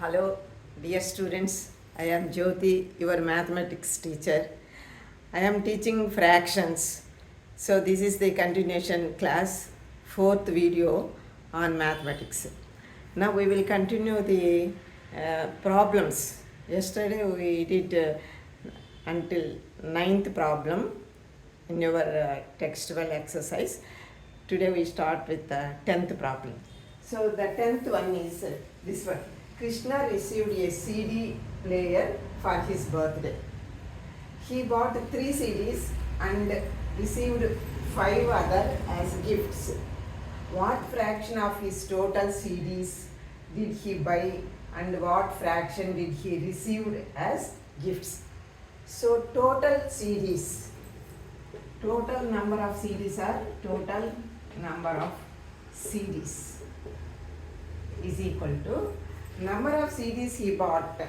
Hello, dear students. I am Jyoti, your mathematics teacher. I am teaching fractions. So, this is the continuation class, fourth video on mathematics. Now, we will continue the problems. Yesterday, we did until ninth problem in your textual exercise. Today, we start with the 10th problem. So, the 10th one is this one. Krishna received a CD player for his birthday. He bought 3 CDs and received 5 other as gifts. What fraction of his total CDs did he buy and what fraction did he receive as gifts? So total CDs, total number of CDs are total number of CDs is equal to number of CDs he bought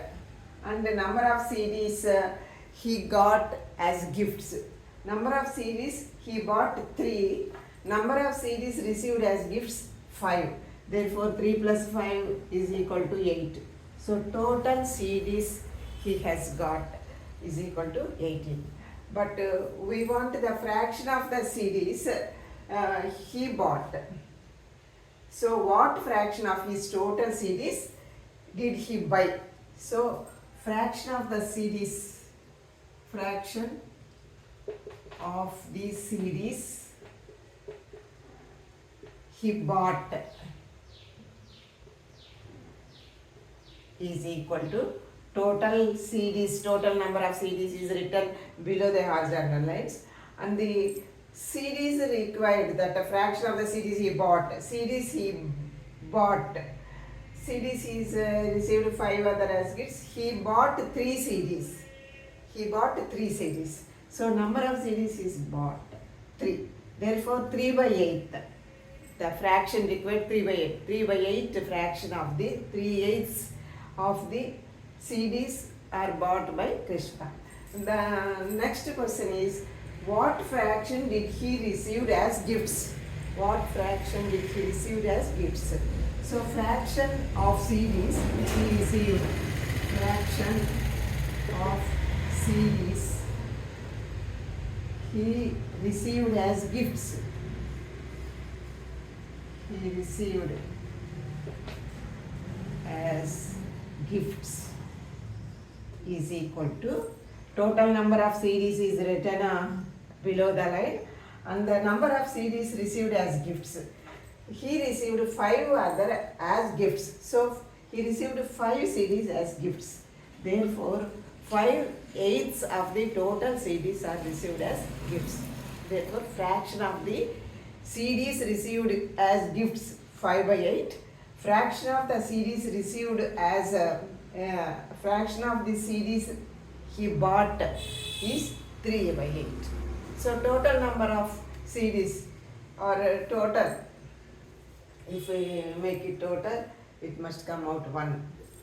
and the number of CDs he got as gifts. Number of CDs he bought 3, number of CDs received as gifts 5. Therefore 3 plus 5 is equal to 8. So total CDs he has got is equal to 18. But we want the fraction of the CDs he bought. So what fraction of his total CDs did he buy? So fraction of the CDs, fraction of the CDs he bought is equal to total CDs, total number of CDs is written below the horizontal lines, and the CDs required, that a fraction of the CDs he bought, CDs he bought, CDs he's received 5 other as gifts. He bought 3 CDs. He bought 3 CDs. So number of CDs is bought 3. Therefore 3 by 8. The fraction required 3 by 8. 3 by 8 fraction of the 3/8 of the CDs are bought by Krishna. The next question is, what fraction did he receive as gifts? What fraction did he receive as gifts? So fraction of CDs he received, fraction of CDs he received as gifts. He received as gifts is equal to total number of CDs is written below the line and the number of CDs received as gifts. He received 5 other as gifts. So he received 5 CDs as gifts. Therefore 5/8 of the total CDs are received as gifts. Therefore fraction of the CDs received as gifts 5 by 8. Fraction of the CDs received as fraction of the CDs he bought is 3 by 8. So total number of CDs or total, if we make it total, it must come out 1.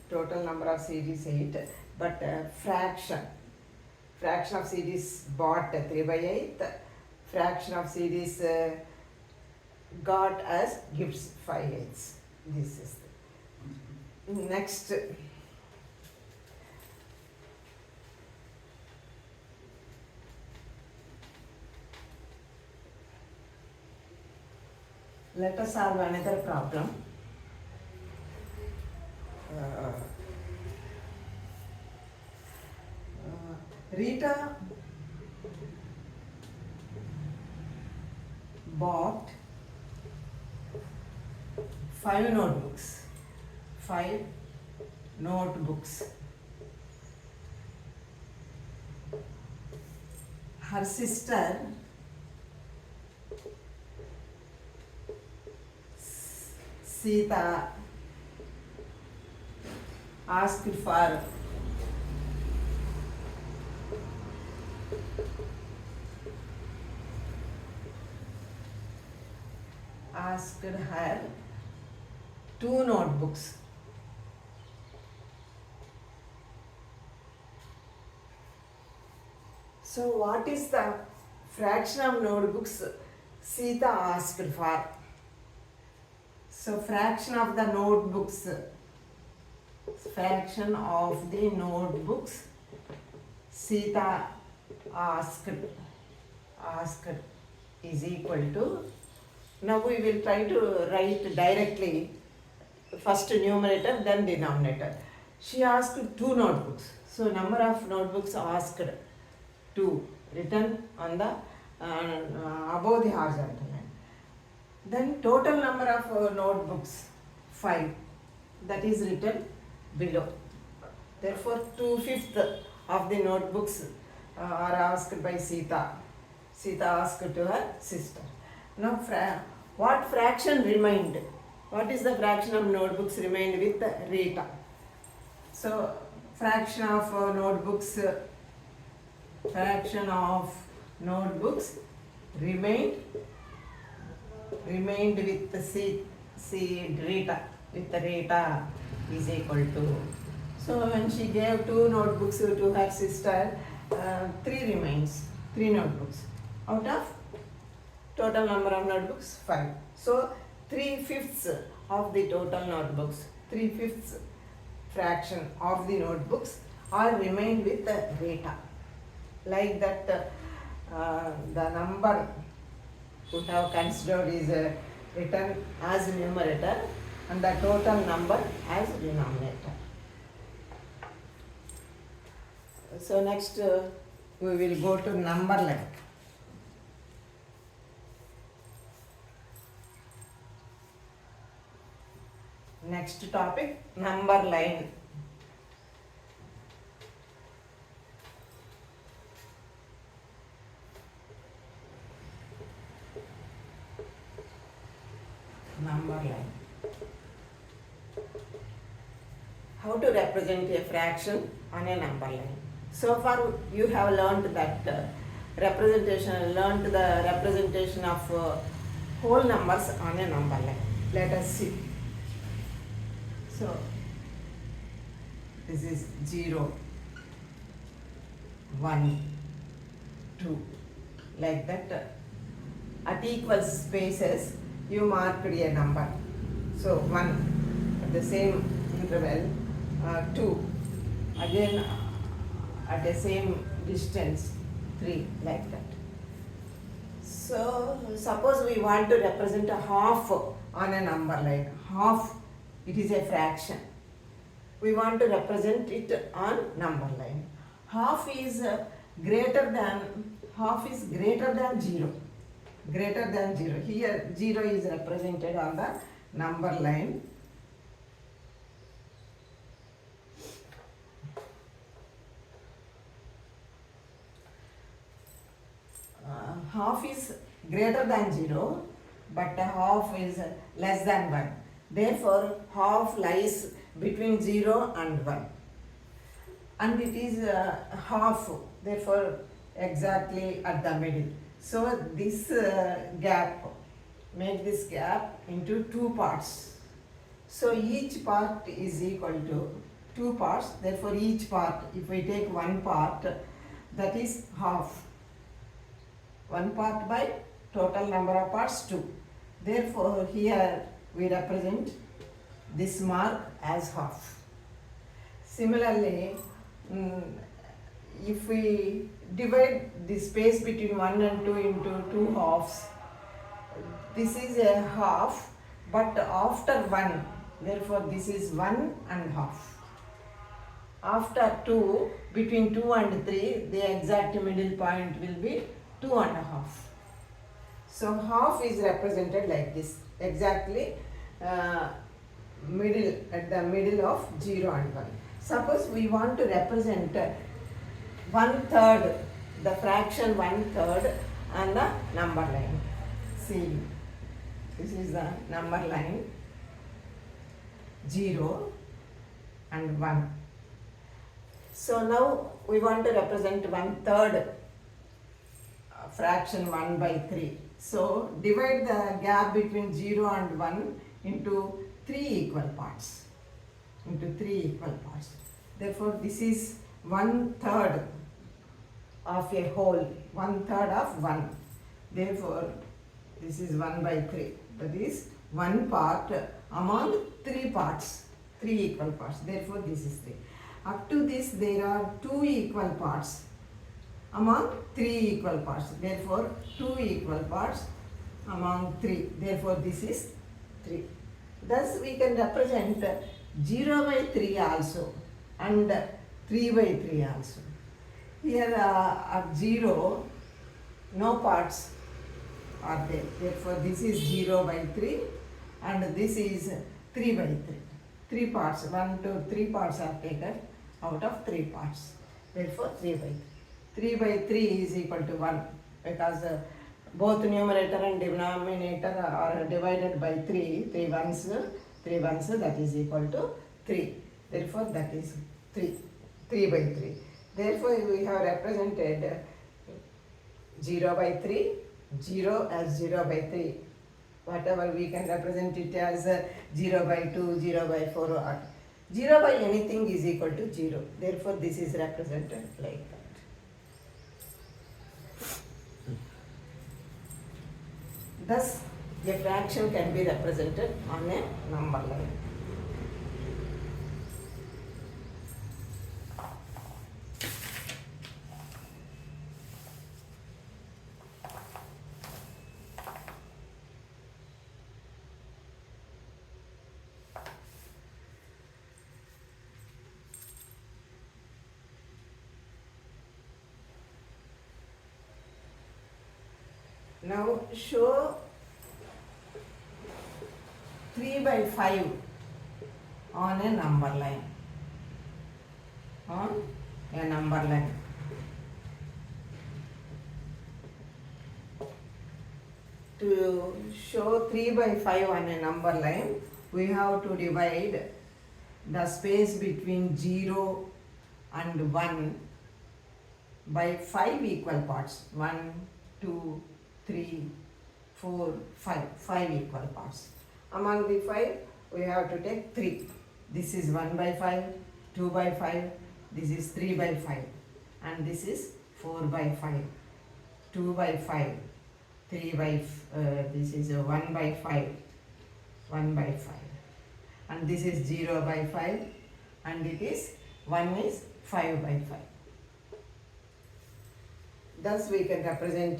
Total number of CDs 8, but fraction of CDs bought 3 by 8, fraction of CDs got as gifts 5/8. This is the next. Let us solve another problem. Rita bought 5 notebooks. 5 notebooks. Her sister Sita asked her two notebooks. So what is the fraction of notebooks Sita asked for? So fraction of the notebooks fraction of the notebooks Sita asked is equal to, now we will try to write directly, first numerator then denominator. She asked 2 notebooks, so number of notebooks asked 2 written on the above the horizontal line. Then total number of notebooks 5, that is written below. Therefore 2/5 of the notebooks are asked by Sita. Sita asked to her sister. Now what fraction remained? What is the fraction of notebooks remained with Rita? So fraction of notebooks remained with Rita, with Rita is equal to. So when she gave 2 notebooks to her sister, 3 remains, 3 notebooks out of total number of notebooks 5. So 3/5 of the total notebooks, 3/5 fraction of the notebooks all remained with Rita. Like that, the number we have considered is written as numerator and the total number as denominator. So next we will go to number line. Next topic, number line. Number line. How to represent a fraction on a number line? So far you have learned that the representation of whole numbers on a number line. Let us see. So this is 0, 1, 2, like that. At equal spaces you marked a number. So 1 at the same interval, 2 again at the same distance, 3, like that. So suppose we want to represent a half on a number line. Half, it is a fraction. We want to represent it on number line. Half is greater than 0. Greater than 0. Here 0 is represented on the number line. Half is greater than 0, but half is less than 1. Therefore, half lies between 0 and 1. And it is half, therefore exactly at the middle. So this gap, make this gap into 2 parts. So each part is equal to 2 parts. Therefore each part, if we take 1 part, that is half. 1 part by total number of parts 2. Therefore here we represent this mark as half. Similarly, if we divide the space between 1 and 2 into 2 halves, this is a half, but after 1, therefore this is 1 and half. After 2, between 2 and 3, the exact middle point will be 2 and a half. So half is represented like this, exactly middle, at the middle of 0 and 1. Suppose we want to represent 1/3, the fraction 1/3 on the number line. See, this is the number line 0 and 1. So now we want to represent 1/3 fraction 1/3. So divide the gap between 0 and 1 into 3 equal parts. Therefore this is 1/3 of a whole, 1/3 of 1. Therefore this is 1/3. That is 1 part among 3 parts. 3 equal parts. Therefore, this is 3. Up to this, there are 2 equal parts among 3 equal parts. Therefore, 2 equal parts among 3. Therefore, this is 3. Thus, we can represent 0 by 3 also and 3 by 3 also. Here at 0, no parts are there. Therefore, this is 0 by 3 and this is 3 by 3. 3 parts, 1, 2, 3 parts are taken out of 3 parts. Therefore, 3 by 3. 3 by 3 is equal to 1 because both numerator and denominator are divided by 3. 3 ones, that is equal to 3. Therefore, that is 3. 3 by 3. Therefore, we have represented 0 by 3, 0 as 0 by 3. Whatever we can represent it as 0 by 2, 0 by 4 or 0 by anything is equal to 0. Therefore, this is represented like that. Thus, a fraction can be represented on a number line. Now show 3 by 5 on a number line. On a number line. To show 3 by 5 on a number line, we have to divide the space between 0 and 1 by 5 equal parts. 1, 2, 3, 4, 5. 5 equal parts. Among the 5, we have to take 3. This is 1 by 5, 2 by 5, this is 3 by 5, and this is 4 by 5, 2 by 5, 3 by, this is 1 by 5, 1 by 5, and this is 0 by 5, and it is 1 is 5 by 5. Thus, we can represent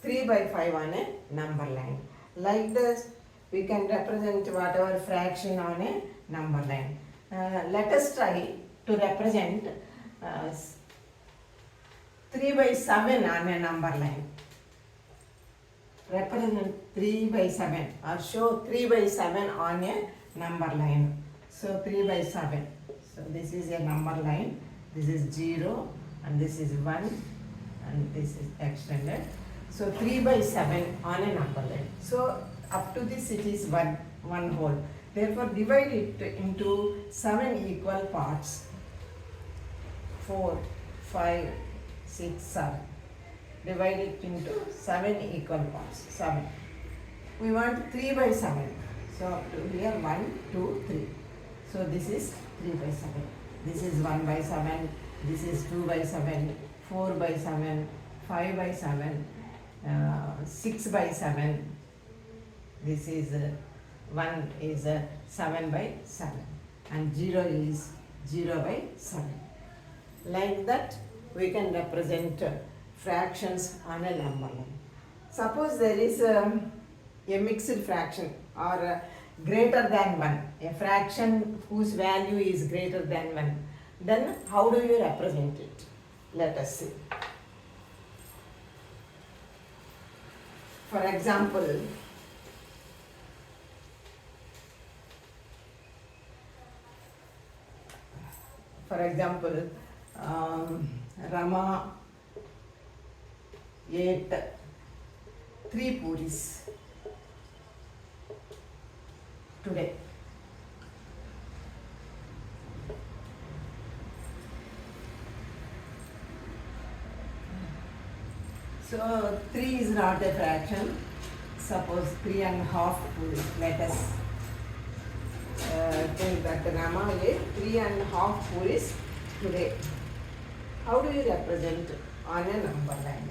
3 by 5 on a number line. Like this, we can represent whatever fraction on a number line. Let us try to represent 3 by 7 on a number line. Represent 3 by 7 or show 3 by 7 on a number line. So 3 by 7. So this is a number line. This is 0 and this is 1 and this is extended. So 3 by 7 on a number line. So up to this it is one whole. Therefore divide it into 7 equal parts. 4, 5, 6, 7. Divide it into 7 equal parts. 7. We want 3 by 7. So up to here 1, 2, 3. So this is 3 by 7. This is 1 by 7. This is 2 by 7. 4 by 7. 5 by 7. 6 by 7. This is 1 is 7 by 7 and 0 is 0 by 7. Like that we can represent fractions on a number line. Suppose there is a mixed fraction or greater than 1, a fraction whose value is greater than 1. Then how do you represent it? Let us see. For example, Rama ate 3 puris today. So 3 is not a fraction. Suppose 3.5 puris. Let us think that Rama ate 3.5 puris today. How do you represent on a number line?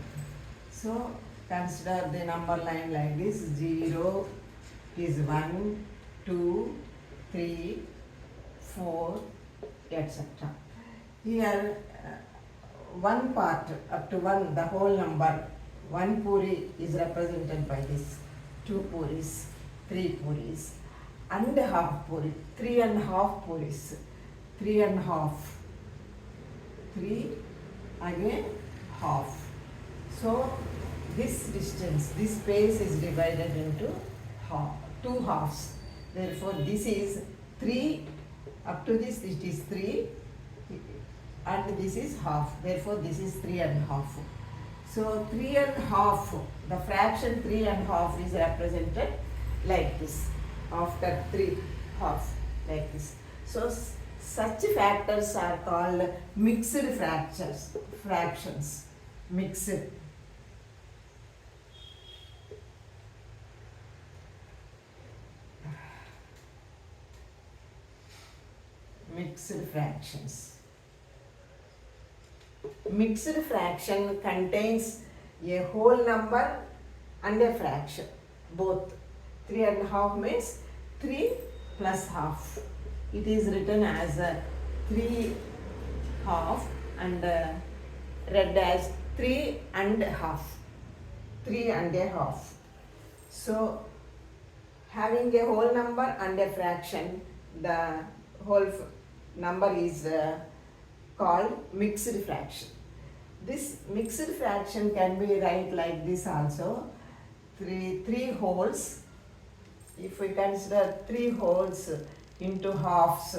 So consider the number line like this. 0 is 1, 2, 3, 4, etc. Here one part up to 1, the whole number, 1 puri is represented by this, 2 puris, 3 puris, and half puri, 3 and half puris, 3 and half, 3 again half. So this distance, this space is divided into half, 2 halves. Therefore this is 3, up to this it is 3 and this is half. Therefore this is 3 and half. So 3 and half, the fraction 3 and half is represented like this, after 3 half, like this. So such factors are called mixed fractions, mixed. Mixed fractions. Mixed fraction contains a whole number and a fraction, both. 3 and half means 3 plus half. It is written as 3 half and read as 3 and half. 3 and a half. So having a whole number and a fraction, the whole number is called mixed fraction. This mixed fraction can be write like this also. 3 wholes. If we consider 3 wholes into halves,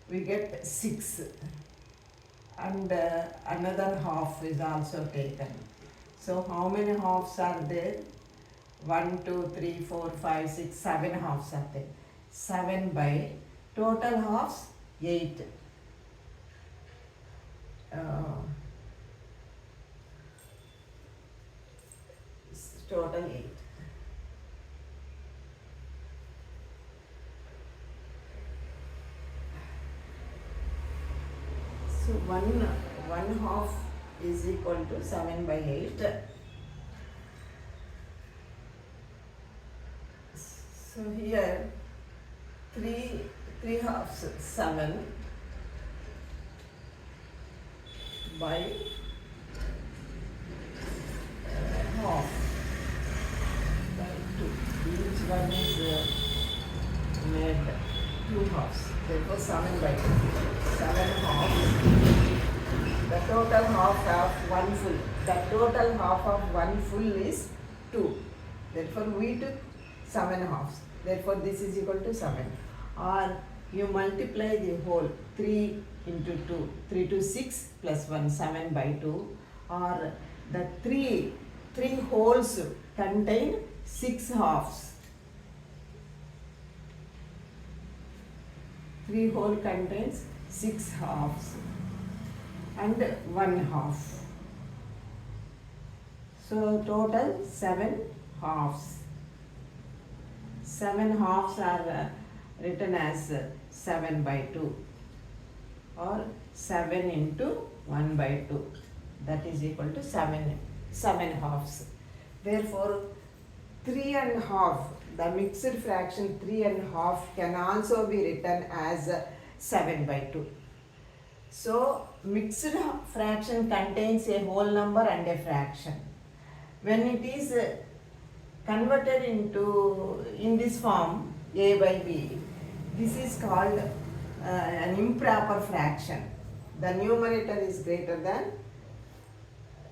we get 6, and another half is also taken. So how many halves are there? 1, 2, 3, 4, 5, 6, 7 halves are there. 7 by total halves 8. Total 8. So one half is equal to 7 by 8. So here 3 halves, 7 by half by 2. Each one is made 2 halves. Therefore 7 by 2. 7 halves. The total half of 1 full. The total half of 1 full is 2. Therefore we took 7 halves. Therefore this is equal to 7. Or you multiply the whole, 3 into 2, 3 to 6 plus 1, 7 by 2. Or the 3 wholes contain 6 halves. 3 whole contains 6 halves and 1 half. So total 7 halves. 7 halves are written as 7 by 2 or 7 into 1 by 2. That is equal to 7 halves. Therefore 3 and half, the mixed fraction 3 and half can also be written as 7 by 2. So mixed fraction contains a whole number and a fraction. When it is converted in this form, a by b, this is called an improper fraction. The numerator is greater than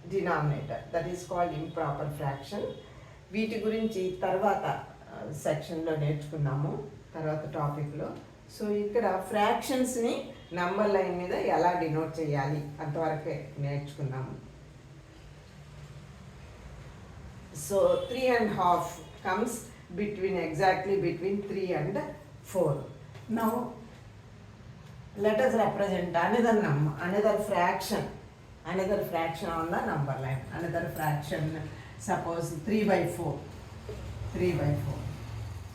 denominator. That is called improper fraction. వీటి గురించి తర్వాత సెక్షన్లో నేర్చుకున్నాము, తర్వాత టాపిక్లో. So ఇక్కడ ఫ్రాక్షన్స్ని number line మీద ఎలా డినోట్ చేయాలి అంతవరకే నేర్చుకున్నాము. So 3 and half comes exactly between 3 and 4. Now let us represent another fraction on the number line. Another fraction, suppose 3 by 4. 3 by 4.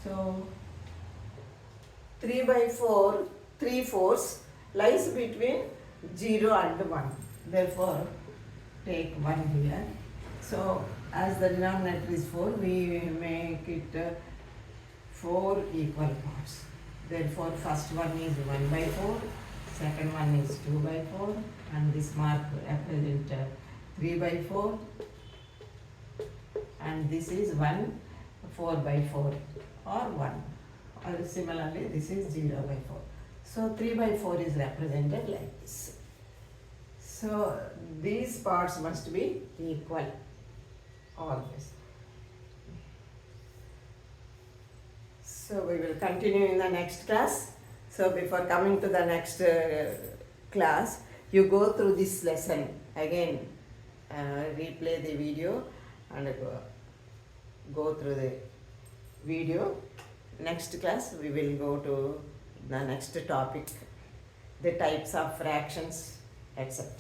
So 3 by 4, 3/4 lies between 0 and 1. Therefore take 1 here. So as the denominator is 4, we make it 4 equal parts. Therefore, first one is 1 by 4, second one is 2 by 4, and this mark represent 3 by 4, and this is 4 by 4 or 1. Or similarly, this is 0 by 4. So 3 by 4 is represented like this. So these parts must be equal always. So we will continue in the next class. So before coming to the next class, you go through this lesson again, replay the video and go through the video. Next class we will go to the next topic, the types of fractions, etc.